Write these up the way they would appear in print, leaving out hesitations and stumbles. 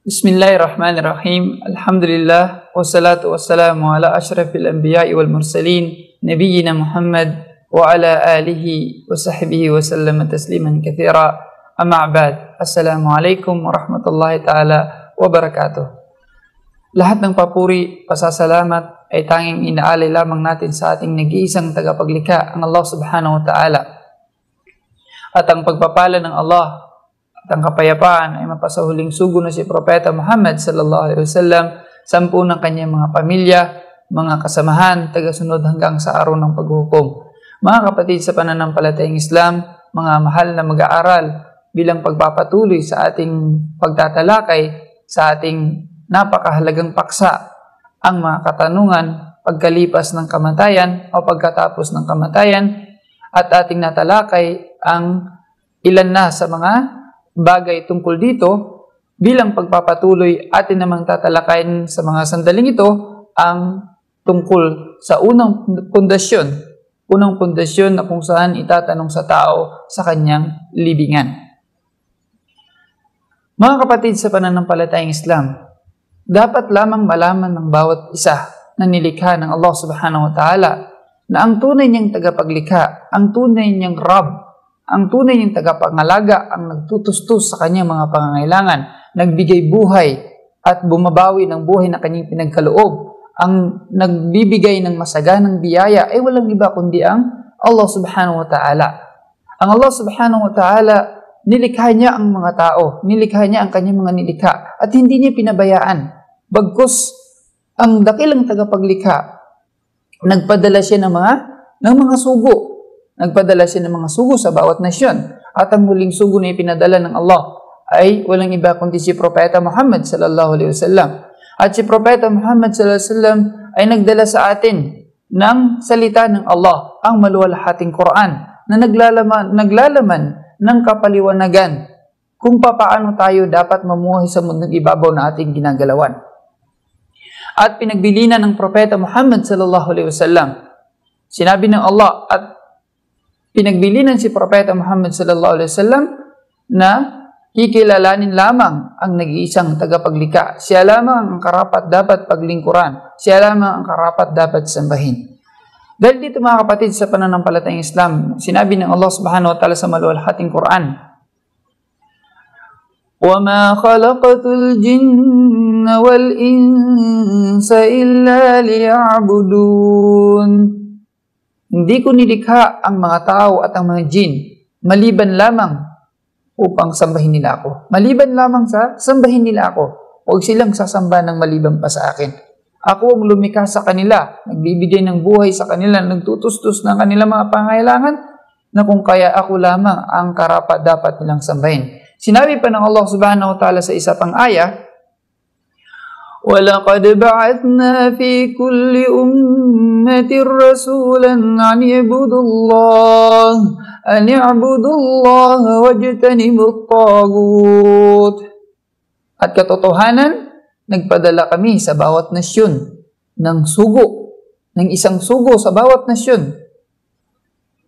Bismillahirrahmanirrahim. Alhamdulillah wassalatu wassalamu ala asyrafil anbiya'i wal mursalin nabiyyina Muhammad wa ala alihi wa sahbihi wa sallama tasliman katsira. Amma ba'd. Assalamualaikum warahmatullahi taala wabarakatuh. Lahat ng papuri, pasasalamat ay tanging inaalay lamang natin sa ating nag-iisang tagapaglikha, ang Allah subhanahu wa ta'ala. At ang pagpapala ng Allah at ang kapayapaan ay mapasahuling sugo na si Propeta Muhammad sallallahu alaihi wasallam, 10 ng kanyang mga pamilya, mga kasamahan, tagasunod hanggang sa araw ng paghukom. Mga kapatid sa pananampalatayang Islam, mga mahal na mag-aaral, bilang pagpapatuloy sa ating pagtatalakay sa ating napakahalagang paksa, ang mga katanungan pagkalipas ng kamatayan o pagkatapos ng kamatayan, at ating natalakay ang ilan na sa mga bagay tungkol dito. Bilang pagpapatuloy, atin namang tatalakayin sa mga sandaling ito ang tungkol sa unang pundasyon na kung saan itatanong sa tao sa kanyang libingan. Mga kapatid sa pananampalatayang Islam, dapat lamang malaman ng bawat isa na nilikha ng Allah subhanahu wa ta'ala na ang tunay niyang tagapaglikha, ang tunay niyang Rabb, ang tunay niyang tagapangalaga, ang nagtutustos sa kanyang mga pangangailangan, nagbigay buhay at bumabawi ng buhay na kanyang pinagkaloob, ang nagbibigay ng masaganang biyaya ay walang iba kundi ang Allah subhanahu wa ta'ala. Ang Allah subhanahu wa ta'ala, nilikha niya ang mga tao, nilikha niya ang kanyang mga nilikha at hindi niya pinabayaan. Bagkus ang dakilang tagapaglikha, nagpadala siya ng mga sugo. Nagpadala siya ng mga sugo sa bawat nasyon. At ang huling sugo na ipinadala ng Allah ay walang iba kundi si Propeta Muhammad sallallahu alaihi wasallam. At si Propeta Muhammad sallallahu alaihi wasallam ay nagdala sa atin ng salita ng Allah, ang maluwalhating Quran, na naglalaman ng kapaliwanagan kung paano tayo dapat mamuhay sa mundong ibabaw na ating ginagalawan. At pinagbilinan ng Propeta Muhammad sallallahu alaihi wasallam, sinabi ng Allah at pinagbilinan si Propeta Muhammad sallallahu alaihi wasallam na kikilalanin lamang ang nag-iisang tagapaglikha. Siya lamang ang karapat dapat paglingkuran. Siya lamang ang karapat dapat sambahin. Dahil dito mga kapatid sa pananampalatayang Islam, sinabi ng Allah subhanahu wa ta'ala sa maluwalhating Quran, وَمَا خَلَقَتُ الْجِنَّ وَالْإِنسَ إِلَّا لِيَعْبُدُونَ. Hindi ko nilikha ang mga tao at ang mga jin maliban lamang upang sambahin nila ako. Maliban lamang sa sambahin nila ako. Huwag silang sasamba ng maliban pa sa akin. Ako ang lumikha sa kanila, nagbibigay ng buhay sa kanila, nagtutustos ng kanilang mga pangailangan, na kung kaya ako lamang ang karapat dapat nilang sambahin. Sinabi pa ng Allah subhanahu wa ta'ala sa isa pang aya, وَلَقَدْ بَعَثْنَا فِي كُلِّ أُمَّةٍ رَسُولًا أَنِ اعْبُدُوا اللَّهَ وَاجْتَنِبُوا الطَّاغُوتَ. At katotohanan, nagpadala kami sa bawat nasyon ng isang sugo sa bawat nasyon.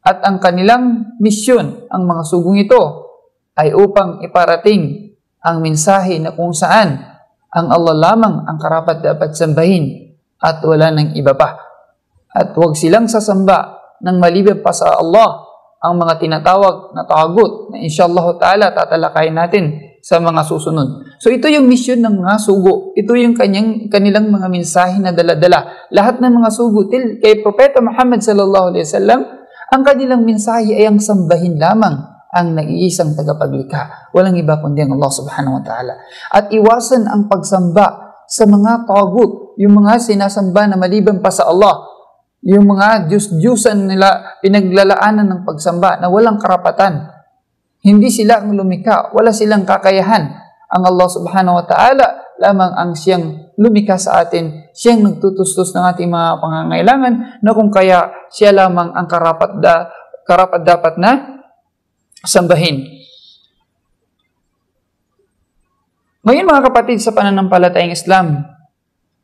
At ang kanilang misyon, ang mga sugong ito, ay upang iparating ang mensahe na kung saan ang Allah lamang ang karapat dapat sambahin at wala ng iba pa. At huwag silang sasamba ng maliban pa sa Allah, ang mga tinatawag na tawagut na inshallah ta'ala tatalakayin natin sa mga susunod. So ito yung misyon ng mga sugo. Ito yung kanilang mga mensahe na dala-dala. Lahat ng mga sugo kay Propeta Muhammad sallallahu alaihi wasallam, ang kanilang mensahe ay ang sambahin lamang ang nag-iisang tagapaglikha. Walang iba kundi ang Allah subhanahu wa ta'ala. At iwasan ang pagsamba sa mga tawagut, yung mga sinasamba na maliban pa sa Allah, yung mga Diyos-Diyusan nila pinaglalaanan ng pagsamba na walang karapatan. Hindi sila ang lumikha, wala silang kakayahan. Ang Allah subhanahu wa ta'ala lamang ang siyang lumikha sa atin, siyang nagtutustos ng ating mga pangangailangan, na kung kaya siya lamang ang karapat dapat na sambahin. Ngayon mga kapatid sa pananampalatayang Islam,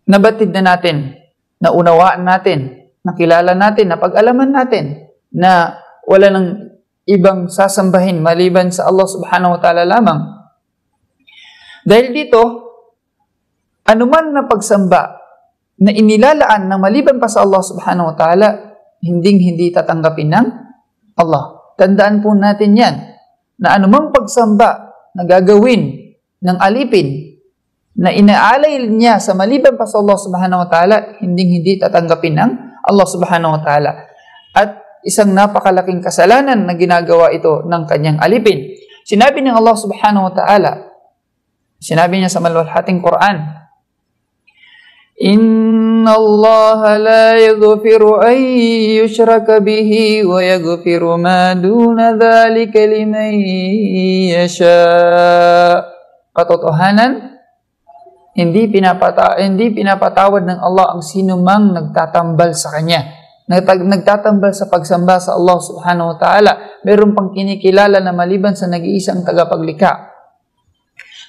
nabatid na natin, naunawaan natin, nakilala natin, napag-alaman natin na wala ng ibang sasambahin maliban sa Allah subhanahu wa ta'ala lamang. Dahil dito, anuman na pagsamba na inilalaan ng maliban pa sa Allah subhanahu wa ta'ala, hindi tatanggapin ng Allah. Tandaan po natin yan, na anumang pagsamba na gagawin ng alipin na inaalay niya sa maliban pa sa Allah subhanahu wa ta'ala, hindi tatanggapin ng Allah subhanahu wa ta'ala. At isang napakalaking kasalanan na ginagawa ito ng kanyang alipin. Sinabi ng Allah subhanahu wa ta'ala, sinabi niya sa maluwalhating Quran, Inna Allah la yaghfiru an yushraka bihi wa yaghfiru ma duna dhalika liman yasha. Katotohanan, hindi pinapatawad ng Allah ang sinumang nagtatambal sa Kanya. Nagtatambal sa pagsamba sa Allah subhanahu wa ta'ala. Meron pang kinikilala na maliban sa nag-iisang tagapaglikha.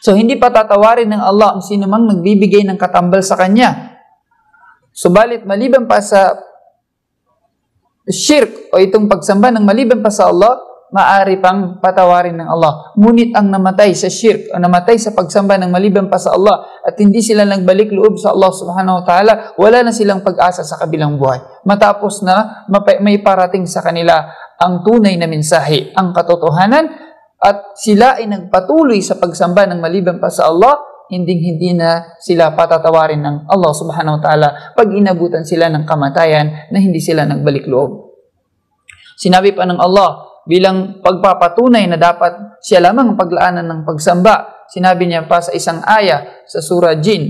So, hindi patatawarin ng Allah ang sinumang nagbibigay ng katambal sa Kanya. Subalit, maliban pa sa shirk o itong pagsamba ng maliban pa sa Allah, maaari pang patawarin ng Allah. Ngunit ang namatay sa shirk o namatay sa pagsamba ng maliban pa sa Allah at hindi sila nagbalik loob sa Allah subhanahu wa ta'ala, wala na silang pag-asa sa kabilang buhay. Matapos na may parating sa kanila ang tunay na mensahe, ang katotohanan, at sila ay nagpatuloy sa pagsamba ng maliban pa sa Allah, hindi na sila patatawarin ng Allah subhanahu wa ta'ala pag inabutan sila ng kamatayan na hindi sila nagbalik loob. Sinabi pa ng Allah, bilang pagpapatunay na dapat siya lamang ang paglaanan ng pagsamba, sinabi niya pa sa isang aya sa surah Jin,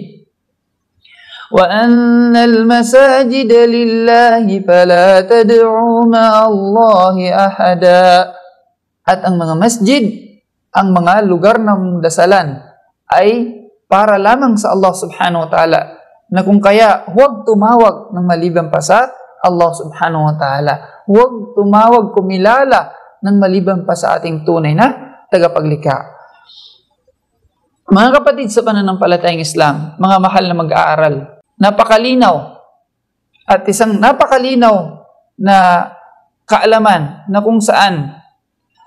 وَأَنَّ الْمَسَاجِدَ لِلَّهِ فَلَا تَدْعُوا مَعَ اللَّهِ أَحَدًا. At ang mga masjid, ang mga lugar ng dasalan, ay para lamang sa Allah subhanahu wa ta'ala, na kung kaya huwag tumawag ng maliban pa sa Allah subhanahu wa ta'ala. Huwag tumawag, kumilala ng maliban pa sa ating tunay na tagapaglikha. Mga kapatid sa pananampalatayang Islam, mga mahal na mag-aaral, napakalinaw at isang napakalinaw na kaalaman na kung saan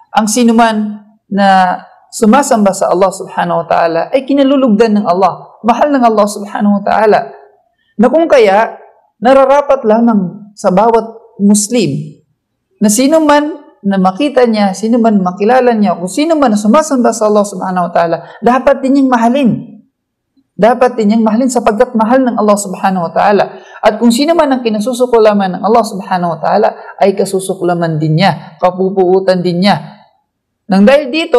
ang sinuman na sumasamba sa Allah subhanahu wa ta'ala ay kinalulugdan ng Allah, mahal ng Allah subhanahu wa ta'ala, na kung kaya nararapat lamang sa bawat Muslim na sino man na makita niya, sino man makilala niya, kung sino man na sumasamba sa Allah subhanahu wa ta'ala, dapat din niyang mahalin. Dapat din niyang mahalin sapagkat mahal ng Allah subhanahu wa ta'ala. At kung sino man ang kinasusuklaman ng Allah subhanahu wa ta'ala, ay kasusuklaman din niya, kapupuutan din niya. Nang dahil dito,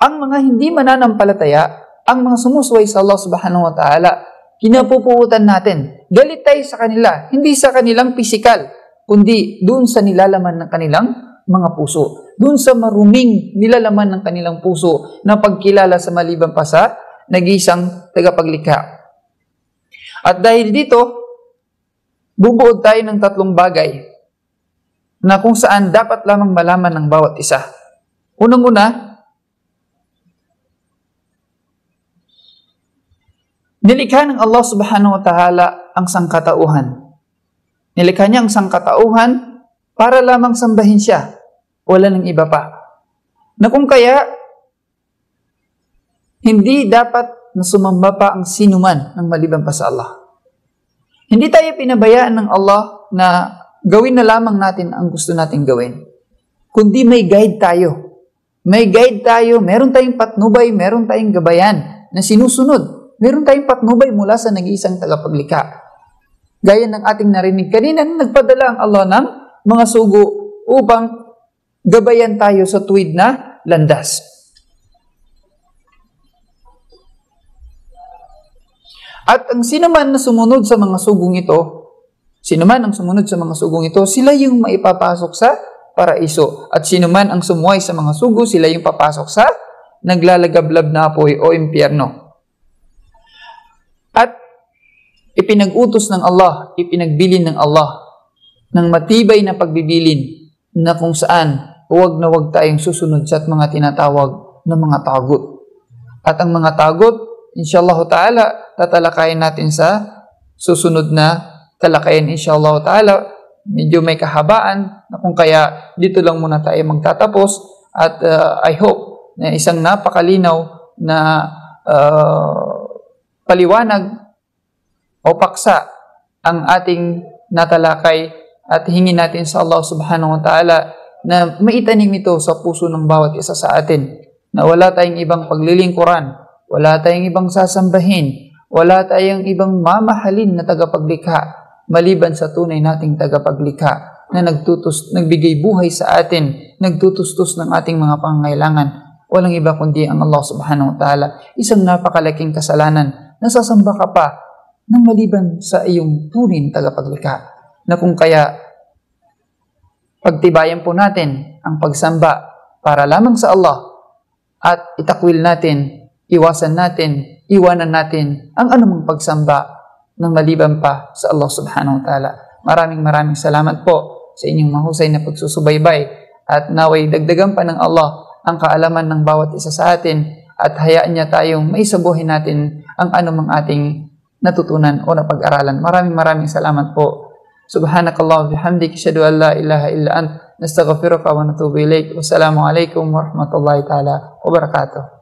ang mga hindi mananampalataya, ang mga sumusuway sa Allah subhanahu wa ta'ala, kinapupuutan natin. Galit tayo sa kanila, hindi sa kanilang pisikal, kundi doon sa nilalaman ng kanilang mga puso. Doon sa maruming nilalaman ng kanilang puso na pagkilala sa maliban pa sa nag-iisang tagapaglikha. At dahil dito, bubuod tayo ng tatlong bagay na kung saan dapat lamang malaman ng bawat isa. Unang-una, nilikha ng Allah subhanahu wa ta'ala ang sangkatauhan. Nilikha niya ang sangkatauhan para lamang sambahin siya. Wala ng iba pa. Na kung kaya, hindi dapat na sumamba pa ang sinuman ng maliban pa sa Allah. Hindi tayo pinabayaan ng Allah na gawin na lamang natin ang gusto nating gawin. Kundi may guide tayo. May guide tayo, meron tayong patnubay, meron tayong gabayan na sinusunod. Meron tayong patnubay mula sa nag-iisang tagapaglikha. Gaya ng ating narinig kanina, nagpadala ang Allah ng mga sugo upang gabayan tayo sa tuwid na landas. At ang sinuman na sumunod sa mga sugong ito, sila yung maipapasok sa paraiso. At sinuman ang sumuway sa mga sugo, sila yung papasok sa naglalagablab na apoy o impyerno. At ipinag-utos ng Allah, ipinagbilin ng Allah ng matibay na pagbibilin na kung saan huwag na huwag tayong susunod sa mga tinatawag na mga tagut. At ang mga tagut, inshallah ta'ala, tatalakayin natin sa susunod na talakayin, inshallah ta'ala. Medyo may kahabaan na kung kaya dito lang muna tayo magtatapos at I hope na isang napakalinaw na paliwanag o paksa ang ating natalakay at hingin natin sa Allah subhanahu wa ta'ala na maitanim ito sa puso ng bawat isa sa atin, na wala tayong ibang paglilingkuran, wala tayong ibang sasambahin, wala tayong ibang mamahalin na tagapaglikha maliban sa tunay nating tagapaglikha na nagbigay buhay sa atin, nagtutustos ng ating mga pangangailangan. Walang iba kundi ang Allah subhanahu wa ta'ala. Isang napakalaking kasalanan na sasamba ka pa ng maliban sa iyong tunay na tagapaglikha, na kung kaya pagtibayan po natin ang pagsamba para lamang sa Allah at itakwil natin, iwasan natin, iwanan natin ang anumang pagsamba ng maliban pa sa Allah subhanahu wa ta'ala. Maraming salamat po sa inyong mahusay na pagsusubaybay at naway dagdagan pa ng Allah ang kaalaman ng bawat isa sa atin at hayaan niya tayong maisabuhin natin ang anumang ating natutunan o napag-aralan. Maraming salamat po. Subhanakallah wa bihamdik, asyhadu an la ilaha illa ant, nastaghfiruka wa natubu ilaik. Wassalamu alaikum warahmatullahi ta'ala wabarakatuh.